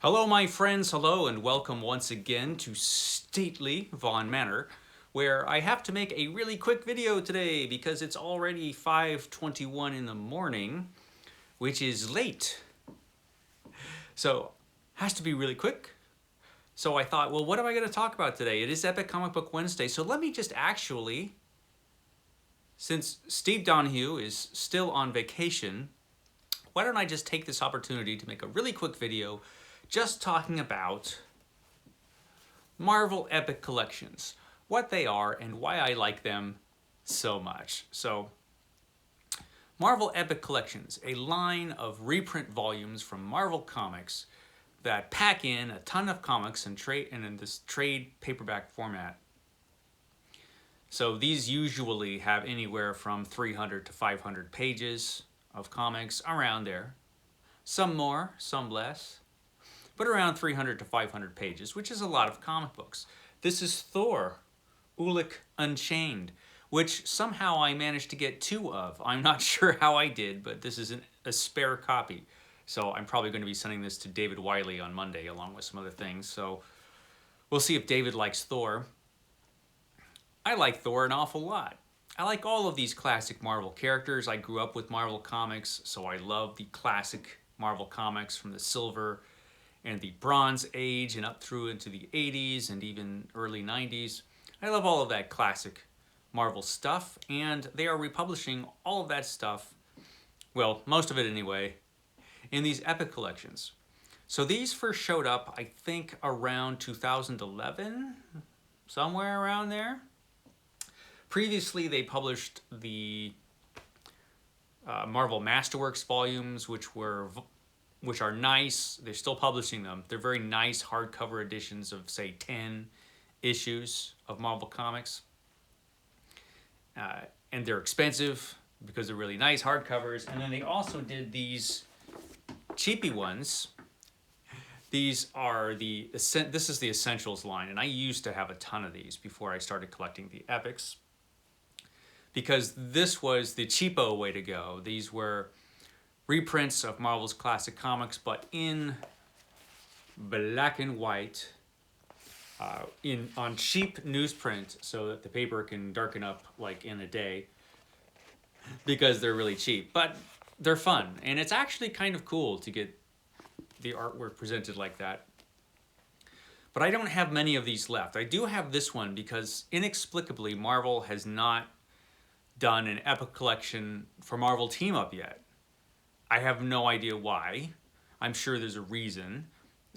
Hello, my friends. Hello, and welcome once again to stately Vaughn Manor, where I have to make a really quick video today because it's already 5:21 in the morning, which is late. So, has to be really quick. So I thought, well, what am I going to talk about today? It is Epic Comic Book Wednesday, so let me just actually, since Steve Donahue is still on vacation, why don't I just take this opportunity to make a really quick video just talking about Marvel Epic Collections, what they are and why I like them so much. So, Marvel Epic Collections, a line of reprint volumes from Marvel Comics that pack in a ton of comics and in this trade paperback format. So these usually have anywhere from 300 to 500 pages of comics, around there. Some more, some less, but around 300 to 500 pages, which is a lot of comic books. This is Thor, Ulik Unchained, which somehow I managed to get two of. I'm not sure how I did, but this is a spare copy. So I'm probably going to be sending this to David Wiley on Monday, along with some other things. So we'll see if David likes Thor. I like Thor an awful lot. I like all of these classic Marvel characters. I grew up with Marvel Comics, so I love the classic Marvel Comics from the Silver and the Bronze Age and up through into the 80s and even early 90s. I love all of that classic Marvel stuff, and they are republishing all of that stuff, well, most of it anyway, in these Epic collections. So these first showed up, I think, around 2011, somewhere around there. Previously, they published the Marvel Masterworks volumes, which are nice. They're still publishing them. They're very nice hardcover editions of, say, 10 issues of Marvel Comics. And they're expensive because they're really nice hardcovers. And then they also did these cheapy ones. These are this is the Essentials line, and I used to have a ton of these before I started collecting the Epics, because this was the cheapo way to go. These were reprints of Marvel's classic comics, but in black and white, on cheap newsprint, so that the paper can darken up like in a day, because they're really cheap. But they're fun, and it's actually kind of cool to get the artwork presented like that. But I don't have many of these left. I do have this one because inexplicably Marvel has not done an Epic collection for Marvel Team Up yet. I have no idea why. I'm sure there's a reason,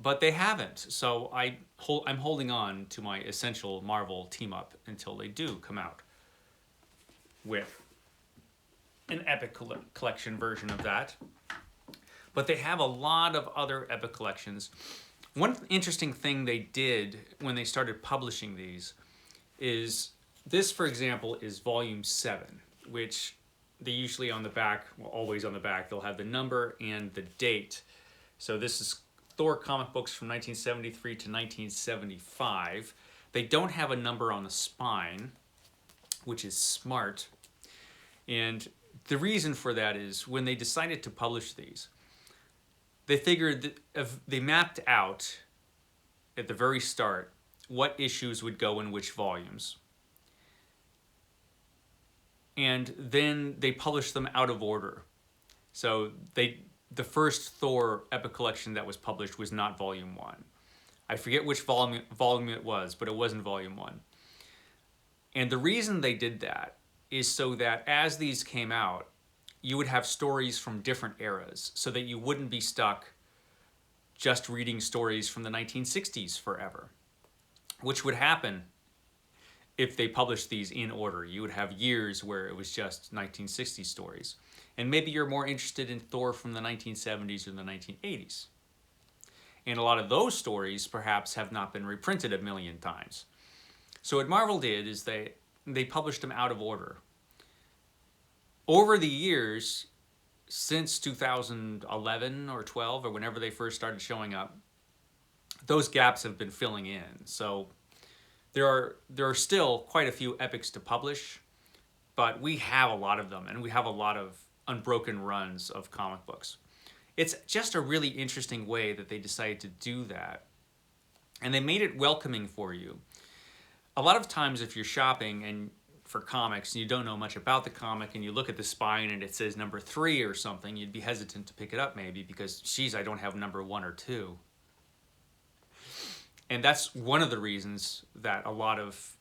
but they haven't. So I'm holding on to my Essential Marvel Team Up until they do come out with an Epic collection version of that. But they have a lot of other Epic collections. One interesting thing they did when they started publishing these is this, for example, is volume 7, which they usually on the back, well, always on the back, they'll have the number and the date. So this is Thor comic books from 1973 to 1975. They don't have a number on the spine, which is smart. And the reason for that is when they decided to publish these, they figured that if they mapped out at the very start what issues would go in which volumes. And then they published them out of order. So the first Thor Epic collection that was published was not volume 1. I forget which volume it was, but it wasn't volume 1. And the reason they did that is so that as these came out, you would have stories from different eras, so that you wouldn't be stuck just reading stories from the 1960s forever, which would happen if they published these in order. You would have years where it was just 1960s stories. And maybe you're more interested in Thor from the 1970s or the 1980s. And a lot of those stories perhaps have not been reprinted a million times. So what Marvel did is they published them out of order. Over the years, since 2011 or 12 or whenever they first started showing up, those gaps have been filling in. So there are still quite a few epics to publish, but we have a lot of them, and we have a lot of unbroken runs of comic books. It's just a really interesting way that they decided to do that. And they made it welcoming for you. A lot of times if you're shopping and for comics and you don't know much about the comic and you look at the spine and it says number 3 or something, you'd be hesitant to pick it up maybe because, geez, I don't have number 1 or 2. And that's one of the reasons that a lot of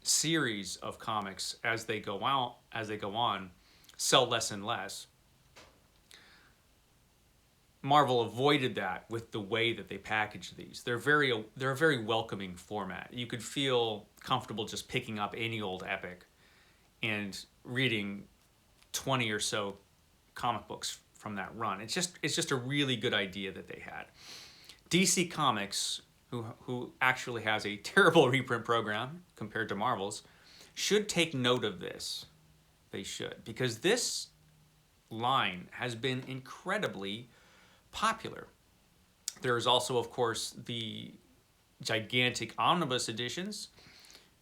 series of comics, as they go on, sell less and less. Marvel avoided that with the way that they package these. They're a very welcoming format. You could feel comfortable just picking up any old epic and reading 20 or so comic books from that run. It's just a really good idea that they had. DC Comics, who actually has a terrible reprint program compared to Marvel's, should take note of this. They should, because this line has been incredibly popular. There's also, of course, the gigantic omnibus editions,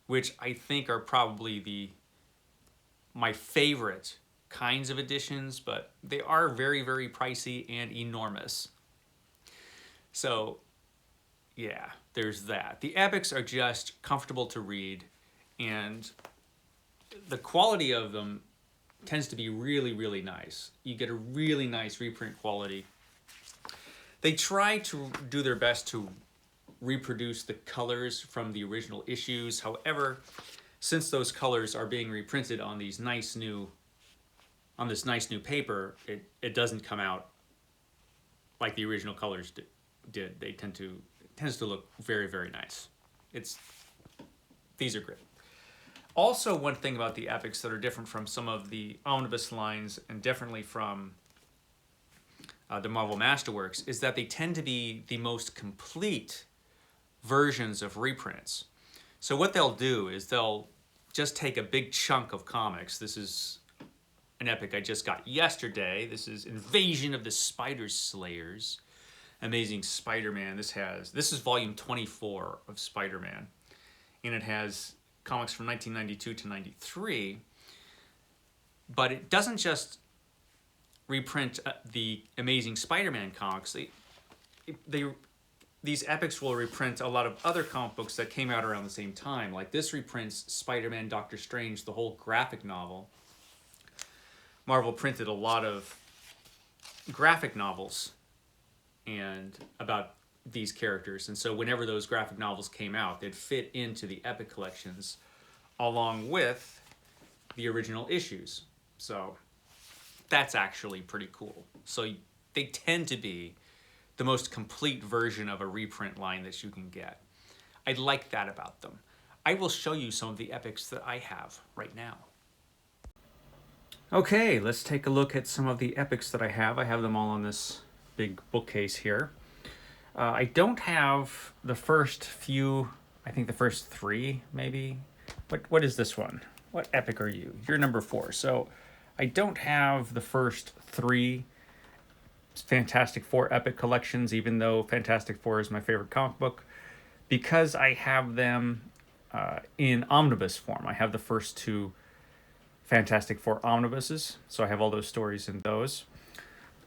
which I think are probably my favorite kinds of editions, but they are very, very pricey and enormous. So, yeah, there's that. The epics are just comfortable to read, and the quality of them tends to be really, really nice. You get a really nice reprint quality. They try to do their best to reproduce the colors from the original issues. However, since those colors are being reprinted on this nice new paper, it doesn't come out like the original colors did. It tends to look very, very nice. These are great. Also, one thing about the epics that are different from some of the omnibus lines and definitely from the Marvel Masterworks is that they tend to be the most complete versions of reprints. So what they'll do is they'll just take a big chunk of comics. This is an epic I just got yesterday. This is Invasion of the Spider Slayers. Amazing Spider-Man. This is volume 24 of Spider-Man. And it has comics from 1992 to 93. But it doesn't just reprint the Amazing Spider-Man comics. These epics will reprint a lot of other comic books that came out around the same time. Like this reprints Spider-Man, Doctor Strange, the whole graphic novel. Marvel printed a lot of graphic novels and about these characters. And so whenever those graphic novels came out, they'd fit into the epic collections along with the original issues. So that's actually pretty cool. So they tend to be the most complete version of a reprint line that you can get. I like that about them. I will show you some of the epics that I have right now. Okay, let's take a look at some of the epics that I have. I have them all on this big bookcase here. I don't have the first few, I think the first 3 maybe. What is this one? What epic are you? You're number 4. So I don't have the first 3 Fantastic Four epic collections, even though Fantastic Four is my favorite comic book, because I have them in omnibus form. I have the first 2 Fantastic Four omnibuses, so I have all those stories in those.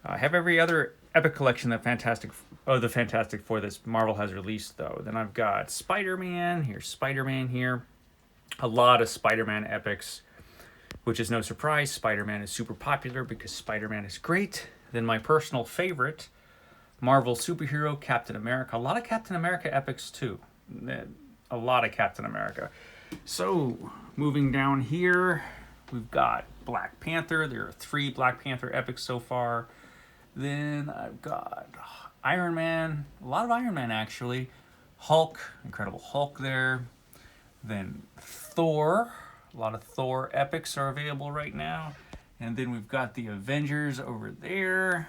I have every other epic collection that the Fantastic Four that Marvel has released, though. Then I've got Spider-Man. Here's Spider-Man here. A lot of Spider-Man epics, which is no surprise. Spider-Man is super popular because Spider-Man is great. Then my personal favorite, Marvel superhero, Captain America. A lot of Captain America epics, too. A lot of Captain America. So, moving down here, we've got Black Panther. There are 3 Black Panther epics so far. Then I've got Iron Man. A lot of Iron Man, actually. Hulk. Incredible Hulk there. Then Thor. A lot of Thor epics are available right now. And then we've got the Avengers over there.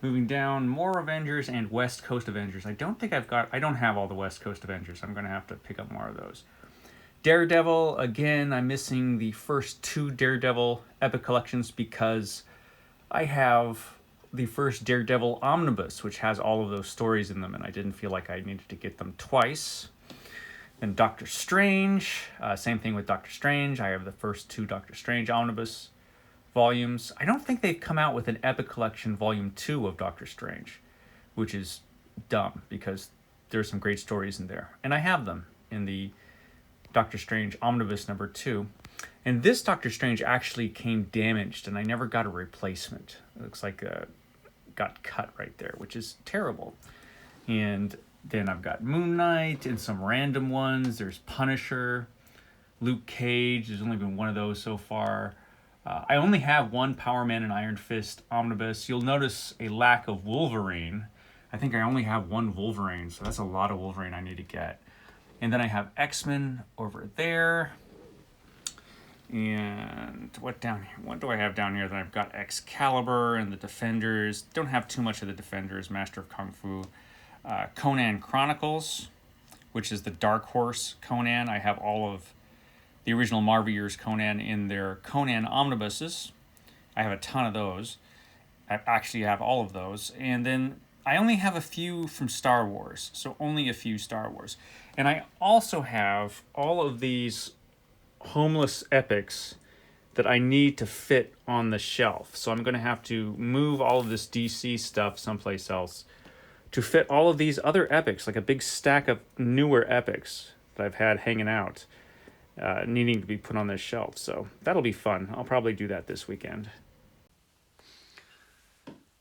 Moving down, more Avengers and West Coast Avengers. I don't have all the West Coast Avengers. I'm going to have to pick up more of those. Daredevil, again, I'm missing the first 2 Daredevil epic collections because I have the first Daredevil omnibus, which has all of those stories in them, and I didn't feel like I needed to get them twice. Then Doctor Strange, same thing with Doctor Strange. I have the first 2 Doctor Strange omnibus volumes. I don't think they've come out with an Epic Collection Volume 2 of Doctor Strange, which is dumb because there's some great stories in there. And I have them in the Doctor Strange Omnibus number 2. And this Doctor Strange actually came damaged, and I never got a replacement. It looks like got cut right there, which is terrible. And then I've got Moon Knight and some random ones. There's Punisher, Luke Cage. There's only been one of those so far. I only have one Power Man and Iron Fist omnibus. You'll notice a lack of Wolverine. I think I only have one Wolverine, so that's a lot of Wolverine I need to get. And then I have X-Men over there. And what down here? What do I have down here? Then I've got Excalibur and the Defenders. Don't have too much of the Defenders. Master of Kung Fu. Conan Chronicles, which is the Dark Horse Conan. I have all of the original Marvel Years Conan in their Conan omnibuses. I have a ton of those. I actually have all of those. And then I only have a few from Star Wars, so only a few Star Wars. And I also have all of these homeless epics that I need to fit on the shelf. So I'm going to have to move all of this DC stuff someplace else to fit all of these other epics, like a big stack of newer epics that I've had hanging out, needing to be put on this shelf. So that'll be fun. I'll probably do that this weekend.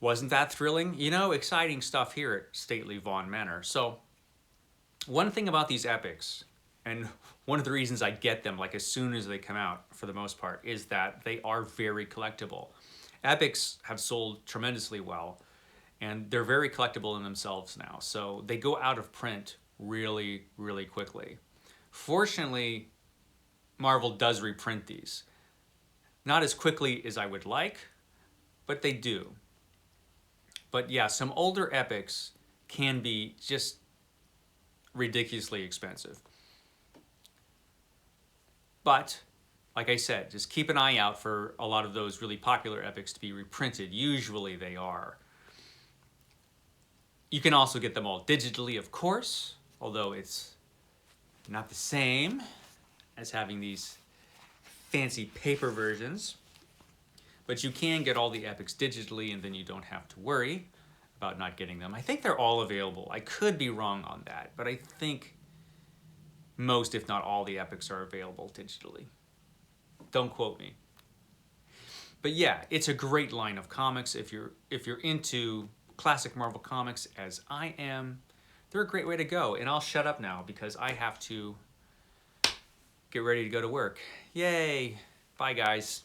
Wasn't that thrilling? You know, exciting stuff here at Stately Vaughn Manor. So one thing about these epics, and one of the reasons I get them like as soon as they come out for the most part, is that they are very collectible. Epics have sold tremendously well, and they're very collectible in themselves now. So they go out of print really, really quickly. Fortunately, Marvel does reprint these. Not as quickly as I would like, but they do. But yeah, some older epics can be just ridiculously expensive. But, like I said, just keep an eye out for a lot of those really popular epics to be reprinted. Usually they are. You can also get them all digitally, of course, although it's not the same as having these fancy paper versions. But you can get all the epics digitally, and then you don't have to worry about not getting them. I think they're all available. I could be wrong on that, but I think most, if not all, the epics are available digitally. Don't quote me. But yeah, it's a great line of comics. If you're into classic Marvel comics, as I am, they're a great way to go. And I'll shut up now because I have to get ready to go to work. Yay! Bye, guys.